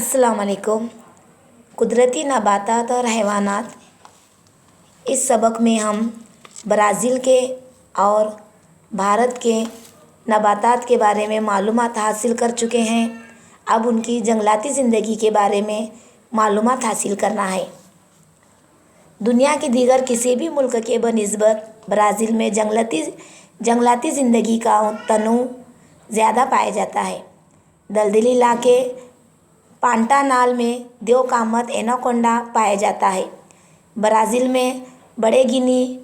अस्सलाम वालेकुम। कुदरती नबातात और हैवानात, इस सबक में हम ब्राज़ील के और भारत के नबातात के बारे में मालूमात हासिल कर चुके हैं। अब उनकी जंगलाती ज़िंदगी के बारे में मालूमात हासिल करना है। दुनिया के दीगर किसी भी मुल्क के बनिस्बत ब्राज़ील में जंगलाती ज़िंदगी का तनों ज़्यादा पाया जाता है। दलदली इलाके पांटानाल में देवकामत एनाकोंडा पाया जाता है। ब्राज़ील में बड़े गिनी,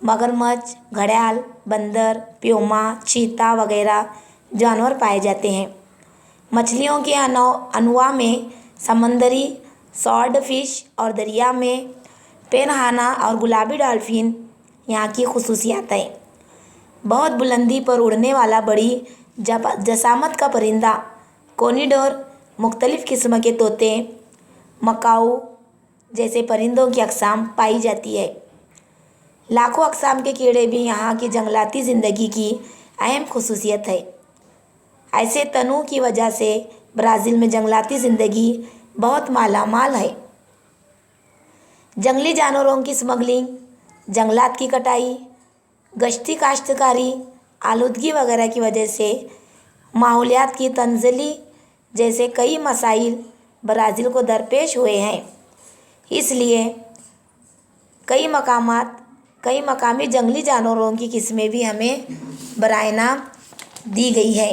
मगरमच्छ, घड़ियाल, बंदर, प्यूमा, चीता वगैरह जानवर पाए जाते हैं। मछलियों के अनवा में समंदरी स्वॉर्ड फिश और दरिया में पेनहाना और गुलाबी डॉल्फिन यहाँ की खुसूसियात हैं। बहुत बुलंदी पर उड़ने वाला बड़ी जसामत का परिंदा कोनिडोर, मुख्तलिफ़ किस्म के तोते, मकाऊ जैसे परिंदों की अक़साम पाई जाती है। लाखों अक़साम के कीड़े भी यहाँ की जंगलाती ज़िंदगी की अहम खुसूसियत है। ऐसे तनों की वजह से ब्राज़ील में जंगलाती ज़िंदगी बहुत मालामाल है। जंगली जानवरों की स्मगलिंग, जंगलात की कटाई, गश्ती काश्तकारी, आलूदगी वगैरह की वजह से माहौलियात की तंज़ली जैसे कई मसाइल ब्राज़ील को दरपेश हुए हैं। इसलिए कई मकामी जंगली जानवरों की किस्में भी हमें बराए नाम दी गई है।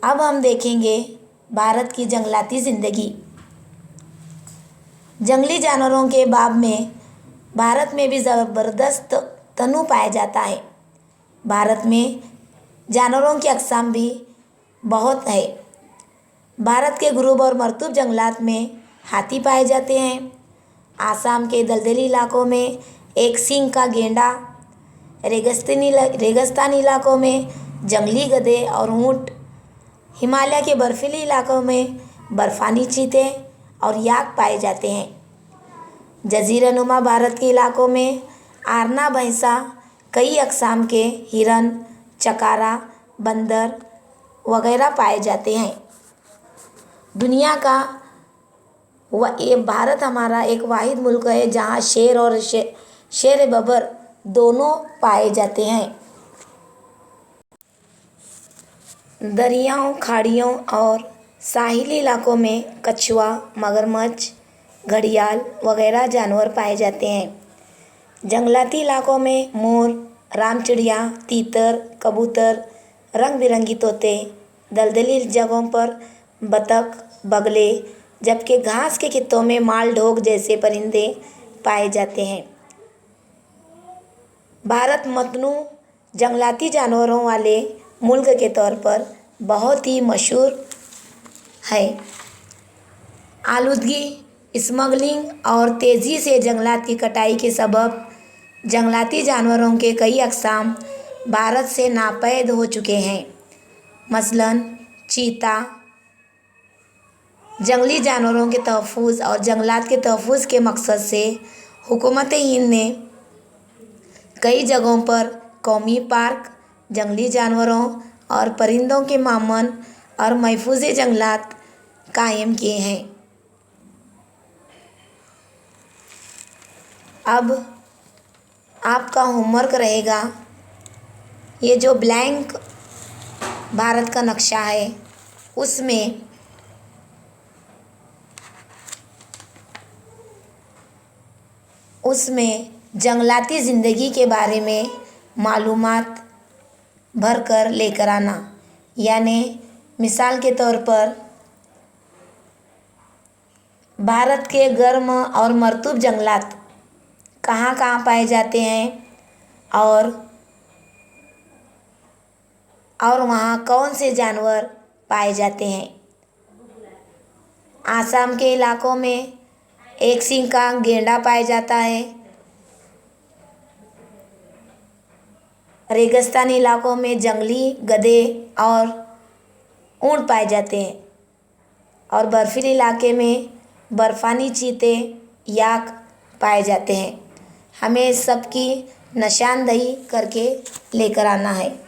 अब हम देखेंगे भारत की जंगलाती ज़िंदगी। जंगली जानवरों के बाब में भारत में भी ज़बरदस्त तनों पाया जाता है। भारत में जानवरों की अक़साम भी बहुत है। भारत के गुरूब और मरतूब जंगलात में हाथी पाए जाते हैं। आसाम के दलदली इलाकों में एक सींग का गेंडा, रेगिस्तानी इलाकों में जंगली गधे और ऊँट, हिमालय के बर्फीले इलाकों में बर्फ़ानी चीते और याक पाए जाते हैं। जज़ीरानुमा भारत के इलाकों में आरना भैंसा, कई अक़साम के हिरन, चकारा, बंदर वगैरह पाए जाते हैं। दुनिया का ये भारत हमारा एक वाहिद मुल्क है जहाँ शेर और शेर बबर दोनों पाए जाते हैं। दरियाओं, खाड़ियों और साहिली इलाकों में कछुआ, मगरमच्छ, घड़ियाल वगैरह जानवर पाए जाते हैं। जंगलाती इलाकों में मोर, रामचिड़िया, तीतर, कबूतर, रंग बिरंगी तोते, दलदली जगहों पर बतख, बगले, जबकि घास के खित्तों में मालढोक जैसे परिंदे पाए जाते हैं। भारत मतनू जंगलाती जानवरों वाले मुल्क के तौर पर बहुत ही मशहूर है। आलूदगी, स्मगलिंग और तेज़ी से जंगलात की कटाई के सबब जंगलाती जानवरों के कई अक़साम भारत से नापैद हो चुके हैं। मसलन चीता। जंगली जानवरों के तहफ़्फ़ुज़ और जंगलात के तहफ़्फ़ुज़ के मकसद से हुकूमत हिंद ने कई जगहों पर कौमी पार्क, जंगली जानवरों और परिंदों के मामन और महफूज़ जंगलात कायम किए हैं। अब आपका होमवर्क रहेगा, ये जो ब्लैंक भारत का नक्शा है उसमें जंगलाती ज़िंदगी के बारे में मालूमात भर कर लेकर आना। यानी मिसाल के तौर पर भारत के गर्म और मरतूब जंगलात कहाँ कहाँ पाए जाते हैं और वहाँ कौन से जानवर पाए जाते हैं। आसाम के इलाकों में एक सींग का गेंडा पाया जाता है। रेगिस्तानी इलाकों में जंगली गधे और ऊँट पाए जाते हैं और बर्फीले इलाके में बर्फ़ानी चीते, याक पाए जाते हैं। हमें इस सब की निशानदेही करके लेकर आना है।